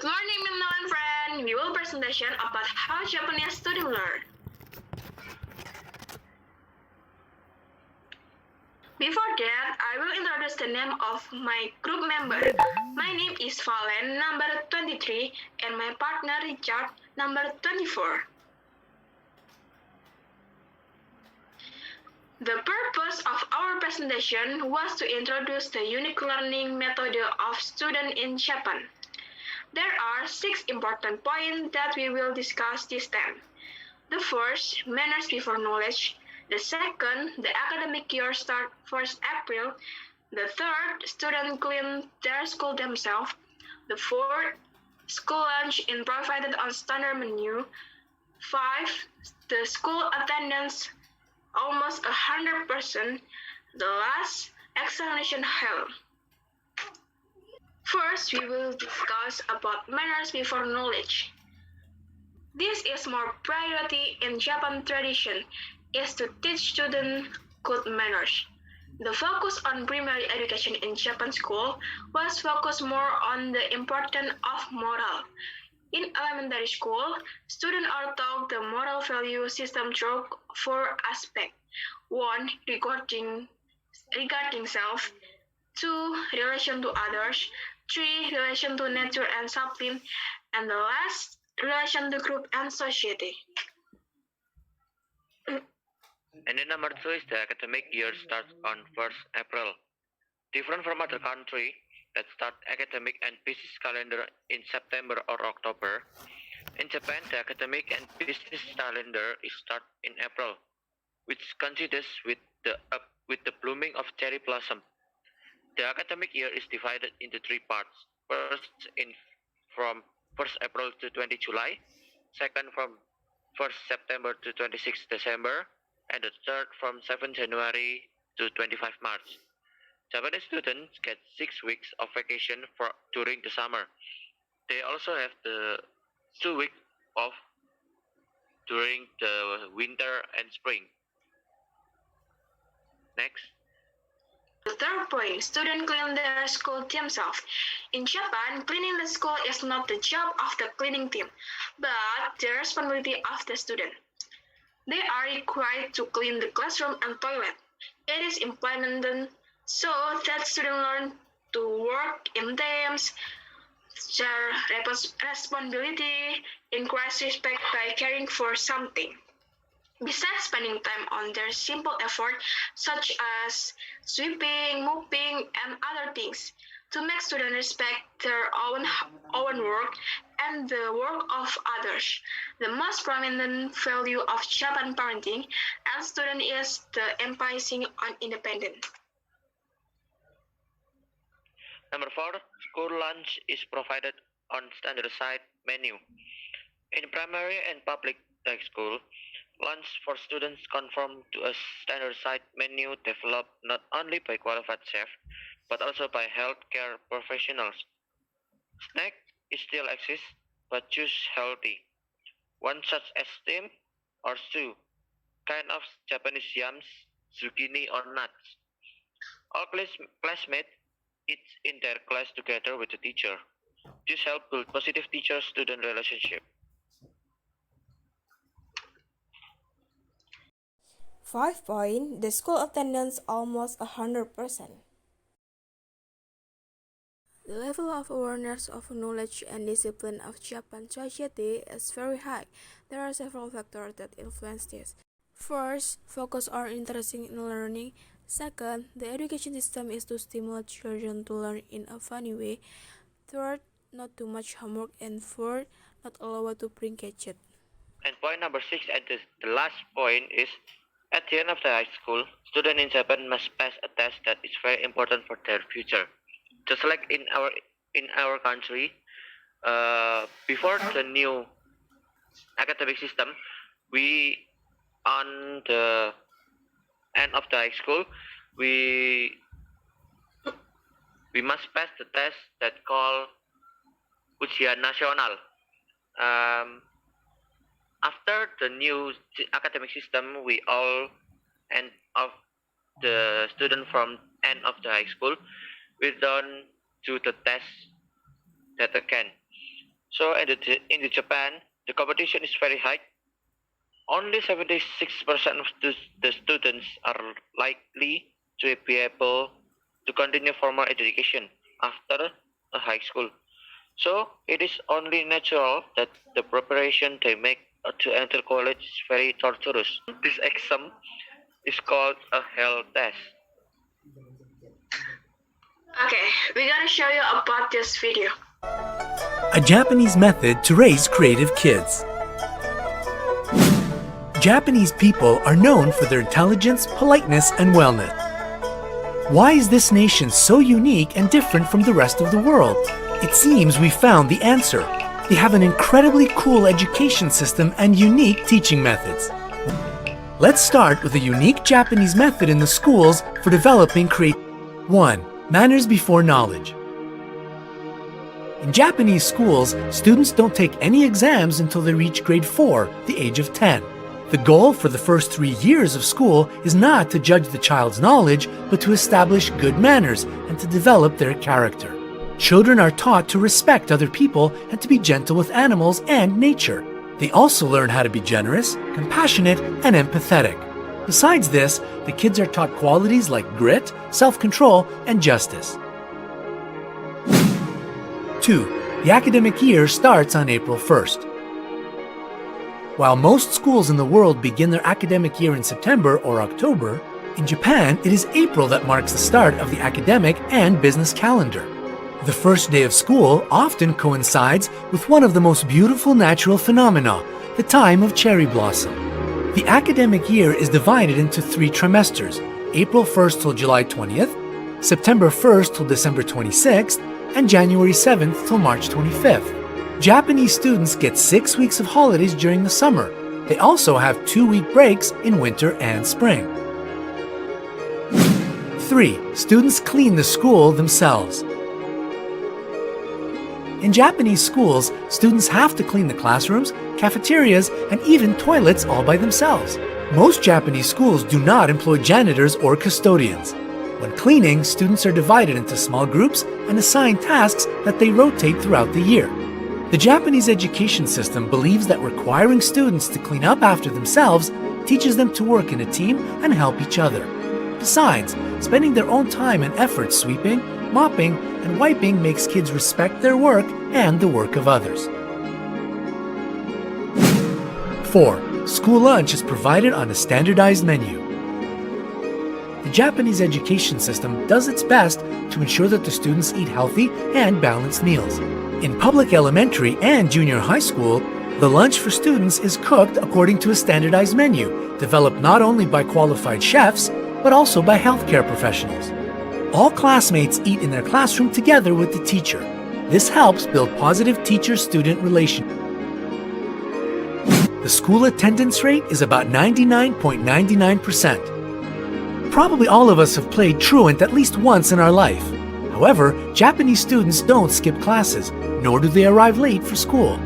Good morning, Minna and friend. We will presentation about how Japanese students learn. Before that, I will introduce the name of my group member. My name is Valen, number 23, and my partner Richard, number 24. The purpose of our presentation was to introduce the unique learning method of students in Japan. There are 6 important points that we will discuss this time. The first, manners before knowledge. The second, the academic year start 1st April. The third, students clean their school themselves. The fourth, school lunch is provided on standard menu. 5, the school attendance almost 100%. The last, examination held. First, we will discuss about manners before knowledge. This is more priority in Japan tradition is to teach students good manners. The focus on primary education in Japan school was focused more on the importance of moral. In elementary school, students are taught the moral value system through 4 aspects. 1. Regarding self. 2. Relation to others. 3. Relation to nature and discipline. And the last, relation to group and society. And then number 2 is the academic year starts on 1st April. Different from other countries that start academic and business calendar in September or October. In Japan, the academic and business calendar is start in April, which coincides with the blooming of cherry blossom. The academic year is divided into 3 parts. First, from 1st April to 20 July. Second, from 1st September to 26 December. And the third, from 7 January to 25 March. Japanese students get 6 weeks of vacation during the summer. They also have the 2 weeks off during the winter and spring. Next. The third point, students clean their school themselves. In Japan, cleaning the school is not the job of the cleaning team, but the responsibility of the student. They are required to clean the classroom and toilet. It is implemented so that students learn to work in teams, share responsibility, encourage respect by caring for something. Besides spending time on their simple effort, such as sweeping, mopping, and other things, to make students respect their own work and the work of others. The most prominent value of Japan parenting and student is the emphasis on independence. Number 4, school lunch is provided on standardized menu. In primary and public high school, lunch for students conform to a standardized menu developed not only by qualified chefs, but also by healthcare professionals. Snack still exists, but choose healthy. One such as steam or stew, kind of Japanese yams, zucchini or nuts. All classmates eat in their class together with the teacher. This helps build positive teacher-student relationship. 5 point, the school attendance almost 100%. The level of awareness of knowledge and discipline of Japan society is very high. There are several factors that influence this. First, focus on interest in learning. Second, the education system is to stimulate children to learn in a funny way. Third, not too much homework. And fourth, not allowed to bring gadget. And point number 6 and the last point is, at the end of the high school, students in Japan must pass a test that is very important for their future. Just like in our country, before the new academic system, we on the end of the high school, we must pass the test that called Ujian Nasional. After the new academic system, we all end of the student from end of the high school, we don't do the test that again. So in the Japan, the competition is very high. Only 76% of the students are likely to be able to continue formal education after a high school. So it is only natural that the preparation they make to enter college is very torturous. This exam is called a hell test. Okay, we're gonna show you about this video. A Japanese method to raise creative kids. Japanese people are known for their intelligence, politeness, and wellness. Why is this nation so unique and different from the rest of the world? It seems we found the answer. They have an incredibly cool education system and unique teaching methods. Let's start with a unique Japanese method in the schools for developing creativity. 1. Manners before knowledge. In Japanese schools, students don't take any exams until they reach grade 4, the age of 10. The goal for the first 3 years of school is not to judge the child's knowledge, but to establish good manners and to develop their character. Children are taught to respect other people and to be gentle with animals and nature. They also learn how to be generous, compassionate, and empathetic. Besides this, the kids are taught qualities like grit, self-control, and justice. 2. The academic year starts on April 1st. While most schools in the world begin their academic year in September or October, in Japan it is April that marks the start of the academic and business calendar. The first day of school often coincides with one of the most beautiful natural phenomena, the time of cherry blossom. The academic year is divided into 3 trimesters, April 1st till July 20th, September 1st till December 26th, and January 7th till March 25th. Japanese students get 6 weeks of holidays during the summer. They also have 2-week breaks in winter and spring. 3. Students clean the school themselves. In Japanese schools, students have to clean the classrooms, cafeterias, and even toilets all by themselves. Most Japanese schools do not employ janitors or custodians. When cleaning, students are divided into small groups and assigned tasks that they rotate throughout the year. The Japanese education system believes that requiring students to clean up after themselves teaches them to work in a team and help each other. Besides, spending their own time and effort sweeping, mopping, and wiping makes kids respect their work and the work of others. 4. School lunch is provided on a standardized menu. The Japanese education system does its best to ensure that the students eat healthy and balanced meals. In public elementary and junior high school, the lunch for students is cooked according to a standardized menu, developed not only by qualified chefs, but also by healthcare professionals. All classmates eat in their classroom together with the teacher. This helps build positive teacher-student relations. The school attendance rate is about 99.99%. Probably all of us have played truant at least once in our life. However, Japanese students don't skip classes, nor do they arrive late for school.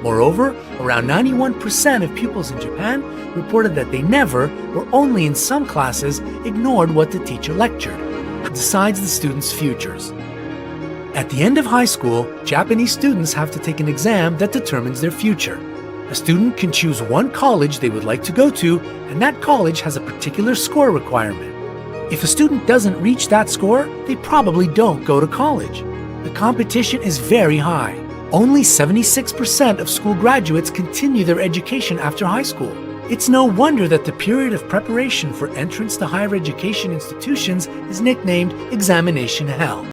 Moreover, around 91% of pupils in Japan reported that they never, or only in some classes, ignored what the teacher lectured. It decides the students' futures. At the end of high school, Japanese students have to take an exam that determines their future. A student can choose one college they would like to go to, and that college has a particular score requirement. If a student doesn't reach that score, they probably don't go to college. The competition is very high. Only 76% of school graduates continue their education after high school. It's no wonder that the period of preparation for entrance to higher education institutions is nicknamed examination hell.